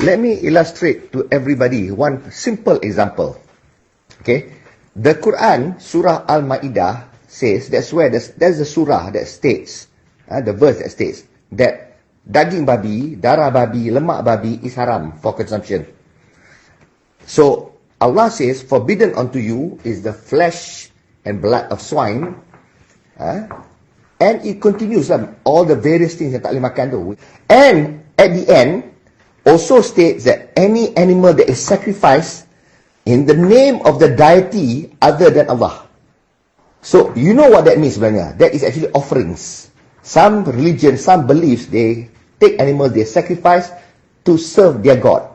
let me illustrate to everybody one simple example. Okay, the Quran, Surah Al-Ma'idah says, there's the surah that states, the verse that states that daging babi, darah babi, lemak babi is haram for consumption. So Allah says, forbidden unto you is the flesh and blood of swine, and it continues all the various things yang tak boleh makan tu. And at the end also states that any animal that is sacrificed in the name of the deity other than Allah. So you know what that means sebenarnya? That is actually offerings. Some religions, some beliefs, they take animals, they sacrifice to serve their God.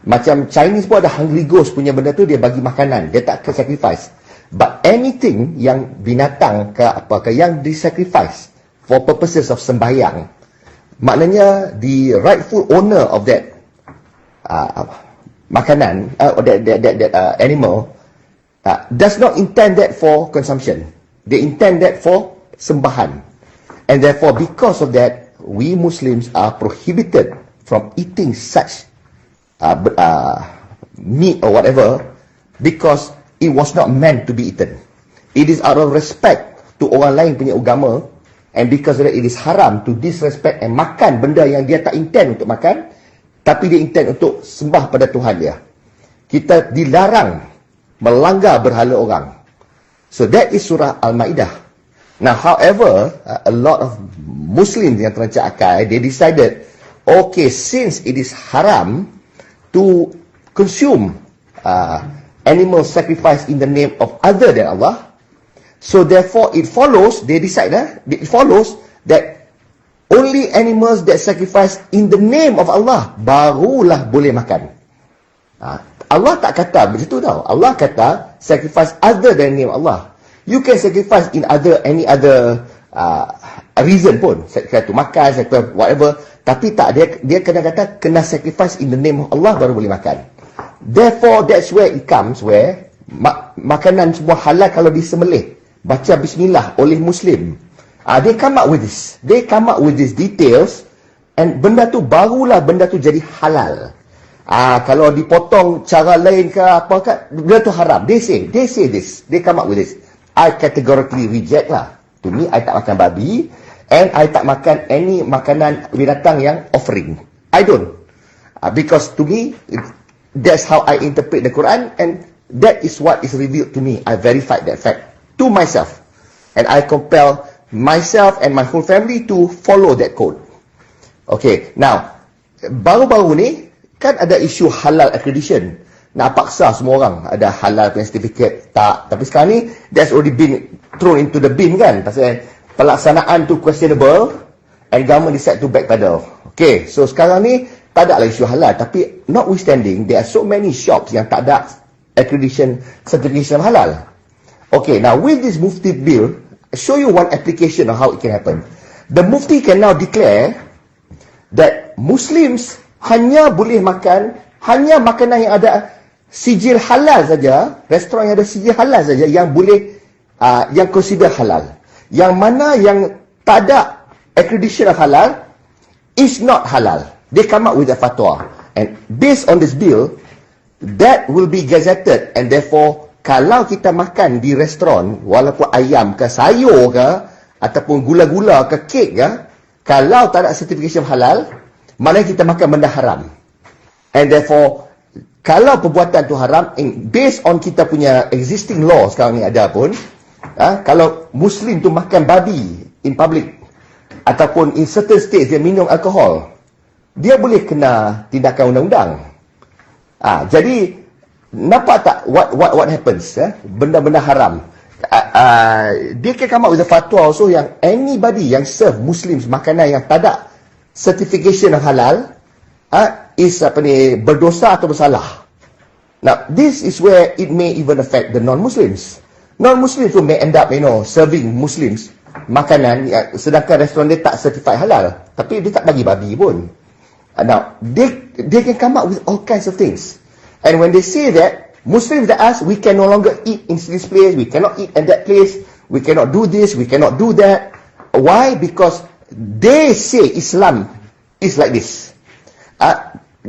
Macam Chinese pun ada Hungry Ghost punya benda tu, dia bagi makanan, dia tak ke sacrifice. But anything yang binatang ke apa ke yang disacrifice for purposes of sembahyang, maknanya the rightful owner of that makanan, that animal, does not intend that for consumption. They intend that for sembahan. And therefore, because of that, we Muslims are prohibited from eating such meat or whatever, because it was not meant to be eaten. It is out of respect to orang lain punya agama, and because of that, it is haram to disrespect and makan benda yang dia tak intend untuk makan, tapi dia intend untuk sembah pada Tuhan dia. Kita dilarang melanggar berhala orang. So that is surah Al-Ma'idah. Now, however, a lot of Muslims yang terancak akal, they decided, okay, since it is haram to consume animal sacrifice in the name of other than Allah, so therefore it follows, they decide, it follows that only animals that sacrifice in the name of Allah barulah boleh makan. Allah tak kata macam tu tau. Allah kata sacrifice other than the name of Allah. You can sacrifice in any other reason pun. Sacrifice to makan, sacrifice whatever. Tapi tak, dia kena kata kena sacrifice in the name of Allah baru boleh makan. Therefore, that's where it comes, where makanan semua halal kalau disembelih, baca bismillah oleh Muslim. They come up with this. They come up with these details, and benda tu barulah benda tu jadi halal. Kalau dipotong cara lain ke apa ke, benda tu haram. They say this. They come up with this. I categorically reject lah. To me, I tak makan babi, and I tak makan any makanan binatang yang offering. I don't. Because to me, that's how I interpret the Quran, and that is what is revealed to me. I verified that fact to myself, and I compel myself and my whole family to follow that code. Okay, now, baru-baru ni, kan ada isu halal accreditation. Nak paksa semua orang ada halal punya certificate. Tak. Tapi sekarang ni, that's already been thrown into the bin kan. Pasal pelaksanaan tu questionable, and government decide to backpedal. Okay, so sekarang ni, tak ada lah isu halal. Tapi, notwithstanding, there are so many shops yang tak ada accreditation, certification halal. Okay, now with this Mufti Bill, I show you one application of how it can happen. The Mufti can now declare that Muslims hanya boleh makan, hanya makanan yang ada sijil halal saja, restoran yang ada sijil halal saja yang boleh, yang consider halal. Yang mana yang tak ada accreditation of halal is not halal. They come up with a fatwa, and based on this bill, that will be gazetted, and therefore kalau kita makan di restoran, walaupun ayam ke sayur ke, ataupun gula-gula ke kek ke, kalau tak ada certification halal, maknanya kita makan benda haram. And therefore, kalau perbuatan tu haram, based on kita punya existing law sekarang ni ada pun, kalau Muslim tu makan babi in public, ataupun in certain states dia minum alkohol, dia boleh kena tindakan undang-undang. Jadi, nampak tak what happens? Benda-benda haram. Dia can come up with a fatwa also yang anybody yang serve Muslims makanan yang tak ada certification of halal is berdosa atau bersalah. Now, this is where it may even affect the non-Muslims. Non-Muslims who may end up, serving Muslims makanan, sedangkan restoran dia tak certified halal. Tapi dia tak bagi babi pun. Now, they can come up with all kinds of things. And when they say that, Muslims that ask, we can no longer eat in this place, we cannot eat at that place, we cannot do this, we cannot do that. Why? Because they say Islam is like this.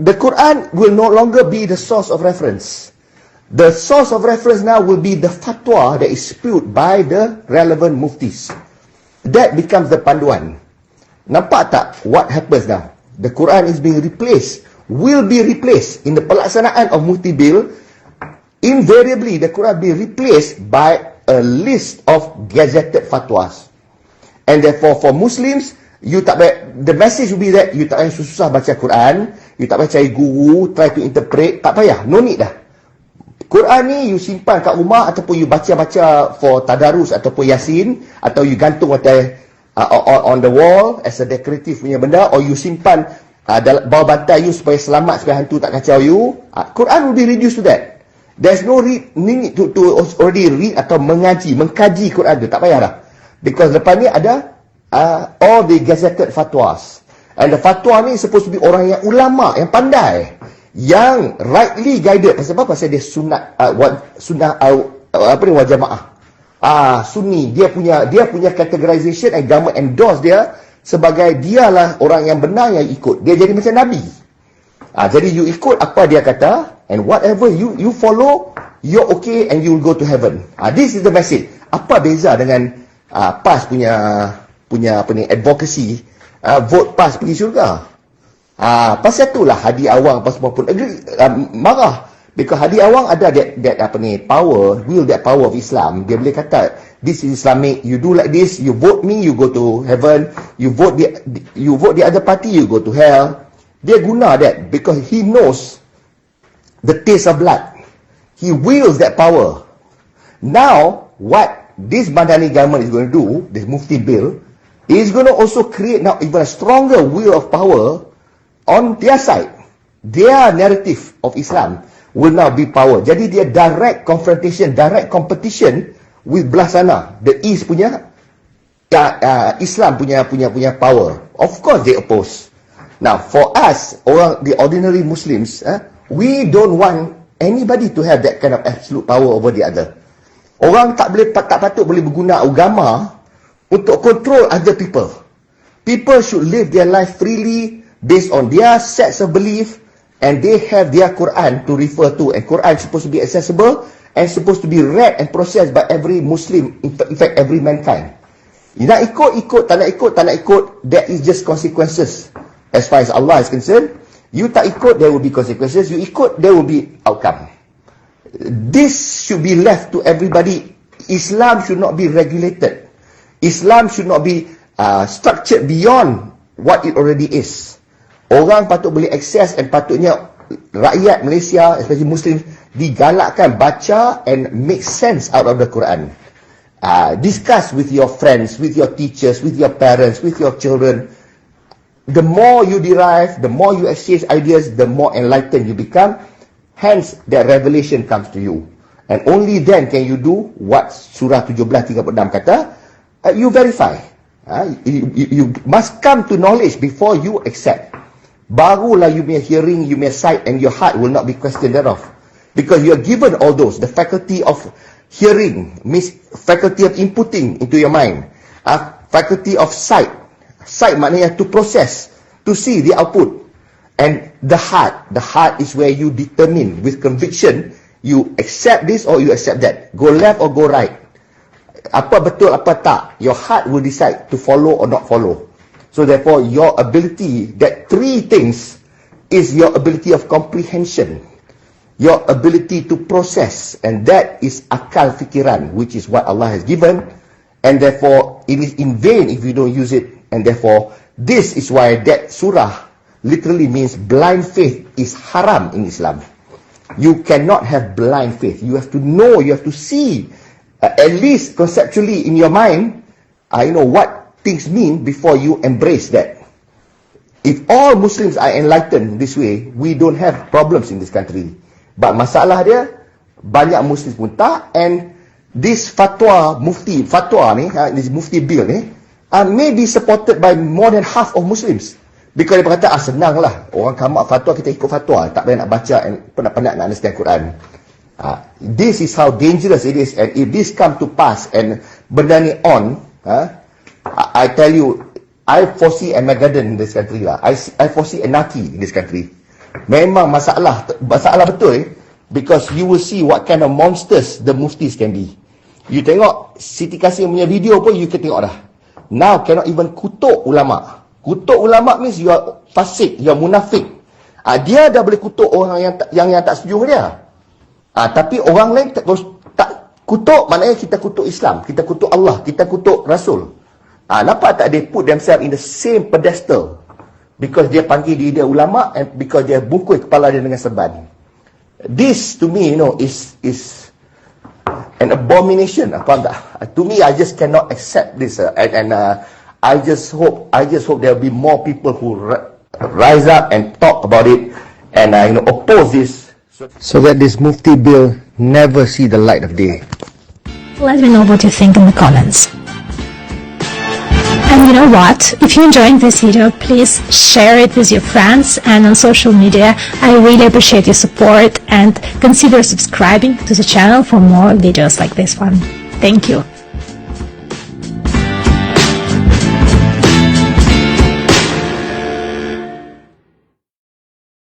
the Quran will no longer be the source of reference. The source of reference now will be the fatwa that is spewed by the relevant muftis. That becomes the panduan. Nampak tak what happens now? The Quran is being replaced, will be replaced in the pelaksanaan of Mufti Bill. Invariably, the Quran will be replaced by a list of gazetted fatwas. And therefore, for Muslims, the message will be that you tak payah susah baca Quran, you tak payah cari guru, try to interpret, tak payah, no need dah. Quran ni you simpan kat rumah ataupun you baca-baca for tadarus ataupun yasin, atau you gantung on the wall as a decorative punya benda, or you simpan bawah bantal you supaya selamat, supaya hantu tak kacau you. Quran will be reduced to that. There's no need to already read atau mengkaji Quran tu, tak payah dah. Because lepas ni ada all the gazetted fatwas. And the fatwa ni supposed to be orang yang ulama, yang pandai, yang rightly guided. Pasal apa? Pasal dia sunat wal jamaah. Sunni, dia punya categorization and government endorse dia sebagai dialah orang yang benar yang ikut. Dia jadi macam Nabi. Jadi you ikut apa dia kata, and whatever you follow, you're okay and you will go to heaven. This is the message. Apa beza dengan PAS punya apa ni, advocacy, vote PAS pergi syurga? Pasal itulah Hadi Awang apa semua pun marah. Because Hadi Awang ada that apa ni, power, that power of Islam. Dia boleh kata, this is Islamic, you do like this, you vote me, you go to heaven, you vote the other party, you go to hell. Dia guna that because he knows the taste of blood. He wields that power. Now, what this Madani government is going to do, this Mufti Bill, is going to also create now even a stronger will of power on their side. Their narrative of Islam will now be power. Jadi dia direct confrontation, direct competition with belah sana, the East punya Islam punya power. Of course they oppose. Now for us, the ordinary Muslims, we don't want anybody to have that kind of absolute power over the other. Orang tak patut boleh berguna agama untuk control other people. People should live their life freely based on their sets of belief, and they have their Quran to refer to, and Quran is supposed to be accessible and supposed to be read and processed by every Muslim, in fact every mankind. You nak ikut, tak nak ikut, that is just consequences. As far as Allah is concerned, you tak ikut, there will be consequences. You ikut, there will be outcome. This should be left to everybody. Islam should not be regulated. Islam should not be structured beyond what it already is. Orang patut boleh akses, and patutnya rakyat Malaysia, especially Muslims, digalakkan baca and make sense out of the Quran. Discuss with your friends, with your teachers, with your parents, with your children. The more you derive, the more you exchange ideas, the more enlightened you become. Hence, that revelation comes to you. And only then can you do what Surah 17:36 kata, you verify. You must come to knowledge before you accept. Barulah you may hearing, you may sight, and your heart will not be questioned thereof. Because you are given all those, the faculty of hearing, means faculty of inputting into your mind, faculty of sight. Sight maknanya to process, to see the output. And the heart is where you determine with conviction, you accept this or you accept that. Go left or go right. Apa betul, apa tak. Your heart will decide to follow or not follow. So therefore, your ability, that three things, is your ability of comprehension, your ability to process, and that is akal fikiran, which is what Allah has given, and therefore, it is in vain if you don't use it, and therefore, this is why that surah literally means blind faith is haram in Islam. You cannot have blind faith. You have to know, you have to see, at least conceptually in your mind, what things mean before you embrace that. If all Muslims are enlightened this way, we don't have problems in this country. But masalah dia, banyak Muslims pun tak, and this fatwa ni, this Mufti Bill ni, may be supported by more than half of Muslims. Because dia berkata, senang lah, orang kamak fatwa, kita ikut fatwa, tak payah nak baca and penat-penat nak understand Quran. This is how dangerous it is, and if this come to pass and benda ni on, I tell you, I foresee Armageddon in this country lah. I foresee anarchy in this country. Memang masalah betul, because you will see what kind of monsters the muftis can be. You tengok Siti Kasim punya video pun you can tengok dah. Now cannot even kutuk ulama. Kutuk ulama means you are fasik, you are munafik. Dia dah boleh kutuk orang yang tak setuju dia. Tapi orang lain tak kutuk, maknanya kita kutuk Islam, kita kutuk Allah, kita kutuk Rasul. Nampak tak, they put themselves in the same pedestal because dia panggil dia ulama and because dia bungkus kepala dia dengan serban. This to me, is an abomination. To me, I just cannot accept this, and I just hope there will be more people who rise up and talk about it and oppose this, so that this Mufti Bill never see the light of day. Let me know what you think in the comments. And you know what? If you're enjoying this video, please share it with your friends and on social media. I really appreciate your support, and consider subscribing to the channel for more videos like this one. Thank you.